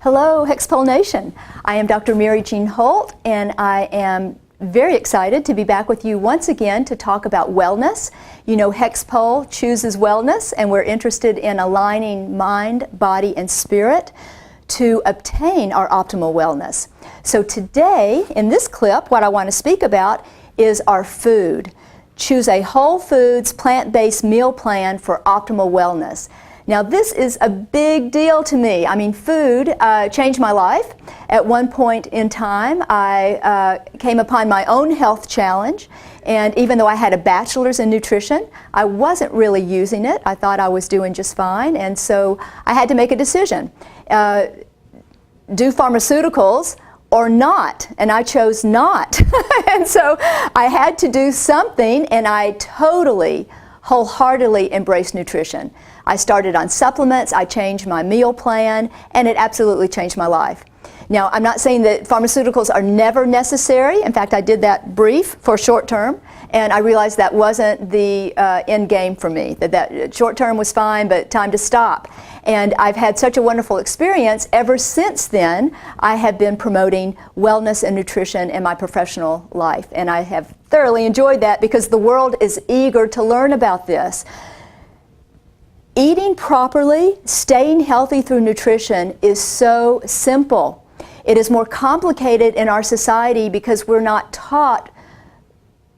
Hello, HEXPOL Nation. I am Dr. Mary Jean Holt, and I am very excited to be back with you once again to talk about wellness. You know, HEXPOL Chooses Wellness, and we're interested in aligning mind, body, and spirit to obtain our optimal wellness. So today, in this clip, what I want to speak about is our food. Choose a whole foods, plant-based meal plan for optimal wellness. Now, this is a big deal to me. I mean, food changed my life. At one point in time, I came upon my own health challenge, and even though I had a bachelor's in nutrition, I wasn't really using it. I thought I was doing just fine, and so I had to make a decision. Do pharmaceuticals or not, and I chose not. And so I had to do something, and I totally, wholeheartedly embraced nutrition. I started on supplements, I changed my meal plan, and it absolutely changed my life. Now, I'm not saying that pharmaceuticals are never necessary. In fact, I did that brief for short term, and I realized that wasn't the end game for me, that short term was fine, but time to stop. And I've had such a wonderful experience. Ever since then, I have been promoting wellness and nutrition in my professional life, and I have thoroughly enjoyed that because the world is eager to learn about this. Eating properly, staying healthy through nutrition is so simple. It is more complicated in our society because we're not taught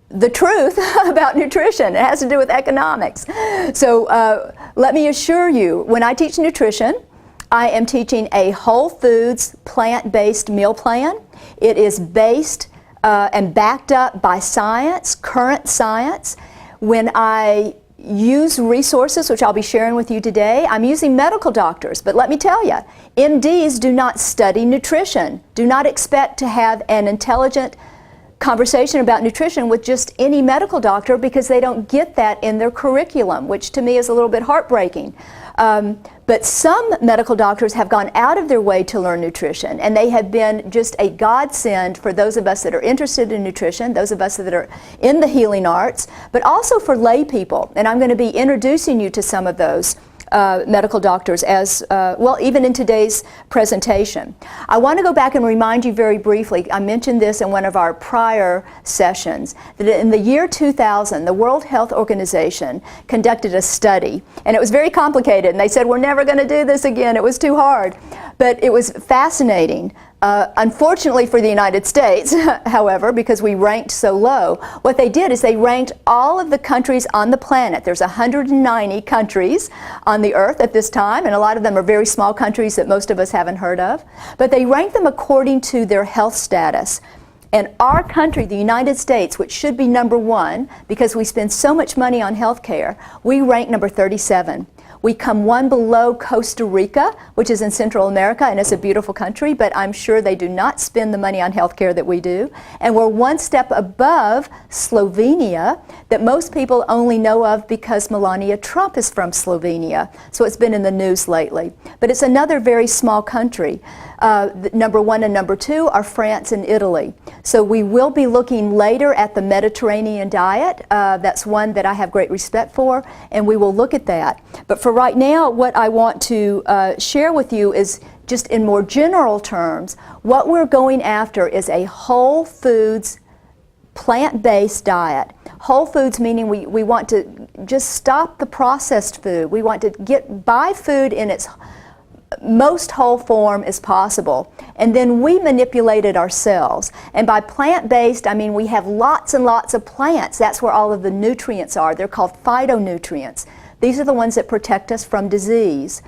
the truth about nutrition. It has to do with economics. So let me assure you, when I teach nutrition, I am teaching a whole foods, plant-based meal plan. It is based and backed up by science, current science. When I use resources, which I'll be sharing with you today, I'm using medical doctors, but let me tell you, MDs do not study nutrition. Do not expect to have an intelligent conversation about nutrition with just any medical doctor because they don't get that in their curriculum, which to me is a little bit heartbreaking. But some medical doctors have gone out of their way to learn nutrition, and they have been just a godsend for those of us that are interested in nutrition, those of us that are in the healing arts, but also for lay people. And I'm going to be introducing you to some of those medical doctors as well, even in today's presentation. I want to go back and remind you very briefly, I mentioned this in one of our prior sessions, that in the year 2000, the World Health Organization conducted a study, and it was very complicated, and they said, we're never going to do this again, it was too hard. But it was fascinating. Unfortunately for the United States, however, because we ranked so low, what they did is they ranked all of the countries on the planet. There's 190 countries on the earth at this time, and a lot of them are very small countries that most of us haven't heard of. But they ranked them according to their health status. And our country, the United States, which should be number one because we spend so much money on health care, we rank number 37. We come one below Costa Rica, which is in Central America, and it's a beautiful country, but I'm sure they do not spend the money on health care that we do. And we're one step above Slovenia, that most people only know of because Melania Trump is from Slovenia. So it's been in the news lately. But it's another very small country. Number one and number two are France and Italy. So we will be looking later at the Mediterranean diet. That's one that I have great respect for, and we will look at that. But for right now, what I want to share with you is just in more general terms, what we're going after is a whole foods, plant-based diet. Whole foods meaning we want to just stop the processed food. We want to buy food in its most whole form as possible, and then we manipulate it ourselves. And by plant-based, I mean we have lots and lots of plants. That's where all of the nutrients are. They're called phytonutrients. These are the ones that protect us from disease.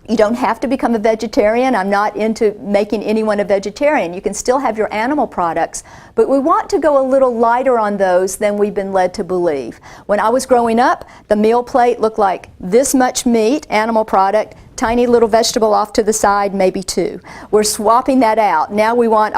You don't have to become a vegetarian. I'm not into making anyone a vegetarian. You can still have your animal products, but we want to go a little lighter on those than we've been led to believe. When I was growing up, the meal plate looked like this much meat, animal product, tiny little vegetable off to the side, maybe two. We're swapping that out. Now we want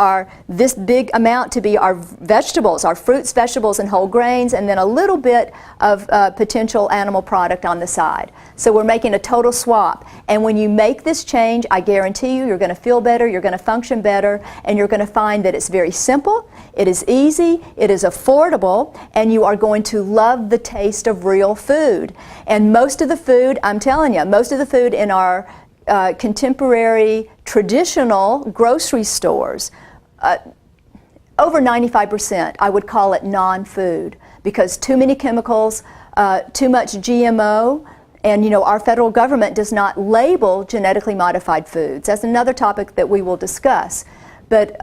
this big amount to be our vegetables, our fruits, vegetables, and whole grains, and then a little bit of potential animal product on the side. So we're making a total swap. And when you make this change, I guarantee you're going to feel better, you're going to function better, and you're going to find that it's very simple, it is easy, it is affordable, and you are going to love the taste of real food. And most of the food, I'm telling you, most of the food in our contemporary, traditional grocery stores, over 95%, I would call it non-food, because too many chemicals, too much GMO, and our federal government does not label genetically modified foods. That's another topic that we will discuss. But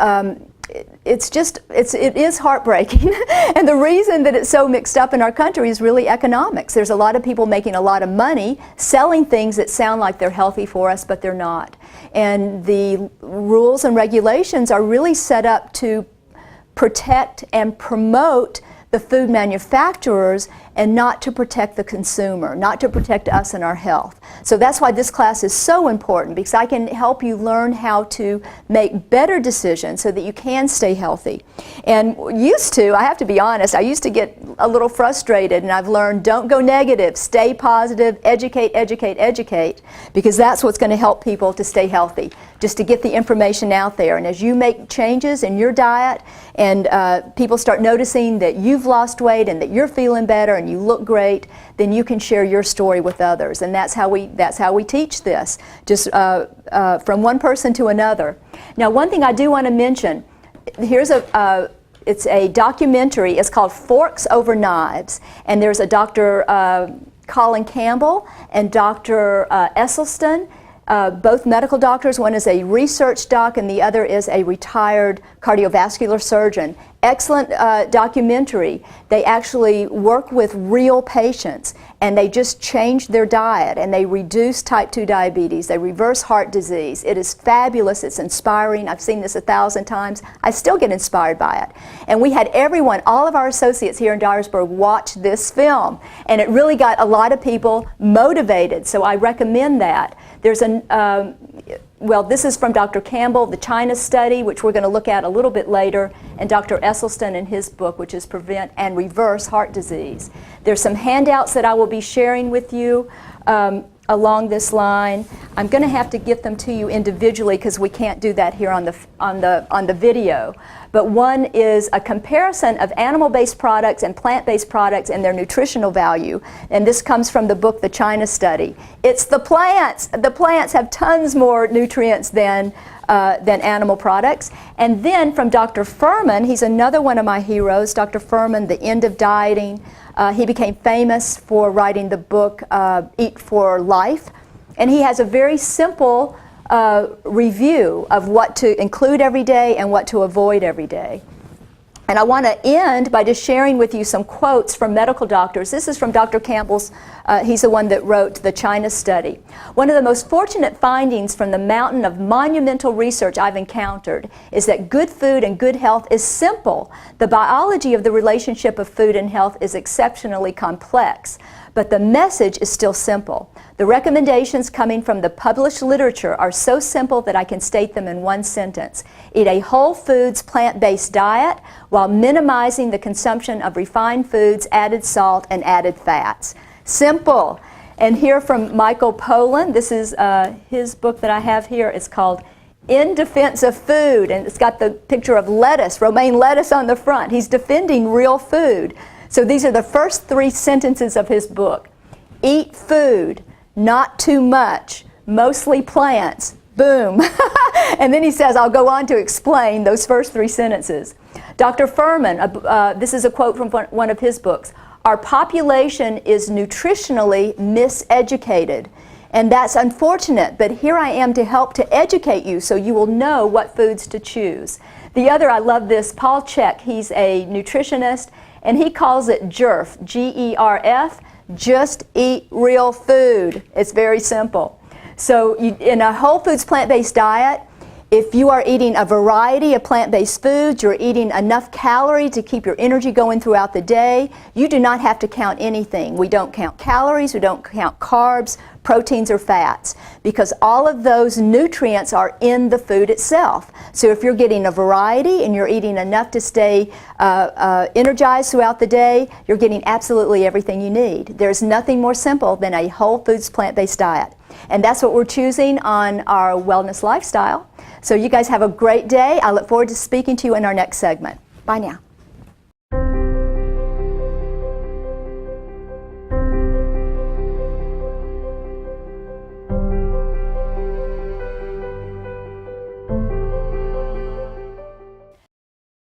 it is heartbreaking. And the reason that it's so mixed up in our country is really economics. There's a lot of people making a lot of money selling things that sound like they're healthy for us, but they're not. And the rules and regulations are really set up to protect and promote the food manufacturers and not to protect the consumer, not to protect us and our health. So that's why this class is so important, because I can help you learn how to make better decisions so that you can stay healthy. And I have to be honest, I used to get a little frustrated, and I've learned don't go negative, stay positive, educate, educate, educate, because that's what's going to help people to stay healthy, just to get the information out there. And as you make changes in your diet and people start noticing that you've lost weight and that you're feeling better and you look great, then you can share your story with others. And that's how we teach this, just from one person to another. Now, one thing I do want to mention, here's it's a documentary. It's called Forks Over Knives, and there's a Dr. Colin Campbell and Dr. Esselstyn, both medical doctors. One is a research doc and the other is a retired cardiovascular surgeon. Excellent documentary. They actually work with real patients, and they just change their diet, and they reduce type 2 diabetes. They reverse heart disease. It is fabulous. It's inspiring. I've seen this 1,000 times. I still get inspired by it. And we had everyone, all of our associates here in Dyersburg, watch this film, and it really got a lot of people motivated, so I recommend that. There's well, this is from Dr. Campbell, the China study, which we're going to look at a little bit later, and Dr. Esselstyn in his book, which is Prevent and Reverse Heart Disease. There's some handouts that I will be sharing with you along this line. I'm going to have to get them to you individually because we can't do that here on the video. But one is a comparison of animal-based products and plant-based products and their nutritional value. And this comes from the book, The China Study. It's the plants. The plants have tons more nutrients than animal products. And then from Dr. Furman, he's another one of my heroes, Dr. Furman, The End of Dieting. He became famous for writing the book, Eat for Life. And he has a very simple review of what to include every day and what to avoid every day. And I want to end by just sharing with you some quotes from medical doctors. This is from Dr. Campbell's, he's the one that wrote the China study. One of the most fortunate findings from the mountain of monumental research I've encountered is that good food and good health is simple. The biology of the relationship of food and health is exceptionally complex, but the message is still simple. The recommendations coming from the published literature are so simple that I can state them in one sentence. Eat a whole foods, plant-based diet while minimizing the consumption of refined foods, added salt, and added fats. Simple. And here from Michael Pollan, this is his book that I have here. It's called In Defense of Food, and it's got the picture of lettuce, romaine lettuce on the front. He's defending real food. So these are the first 3 sentences of his book. Eat food, not too much, mostly plants, boom. And then he says, I'll go on to explain those first 3 sentences. Dr. Furman, this is a quote from one of his books. Our population is nutritionally miseducated. And that's unfortunate, but here I am to help to educate you so you will know what foods to choose. The other, I love this, Paul Chek, he's a nutritionist, and he calls it GERF, G-E-R-F, just eat real food. It's very simple. So in a whole foods plant-based diet, if you are eating a variety of plant-based foods, you're eating enough calories to keep your energy going throughout the day, you do not have to count anything. We don't count calories, we don't count carbs, proteins, or fats, because all of those nutrients are in the food itself. So if you're getting a variety and you're eating enough to stay energized throughout the day, you're getting absolutely everything you need. There's nothing more simple than a whole foods plant-based diet. And that's what we're choosing on our wellness lifestyle. So you guys have a great day. I look forward to speaking to you in our next segment. Bye now.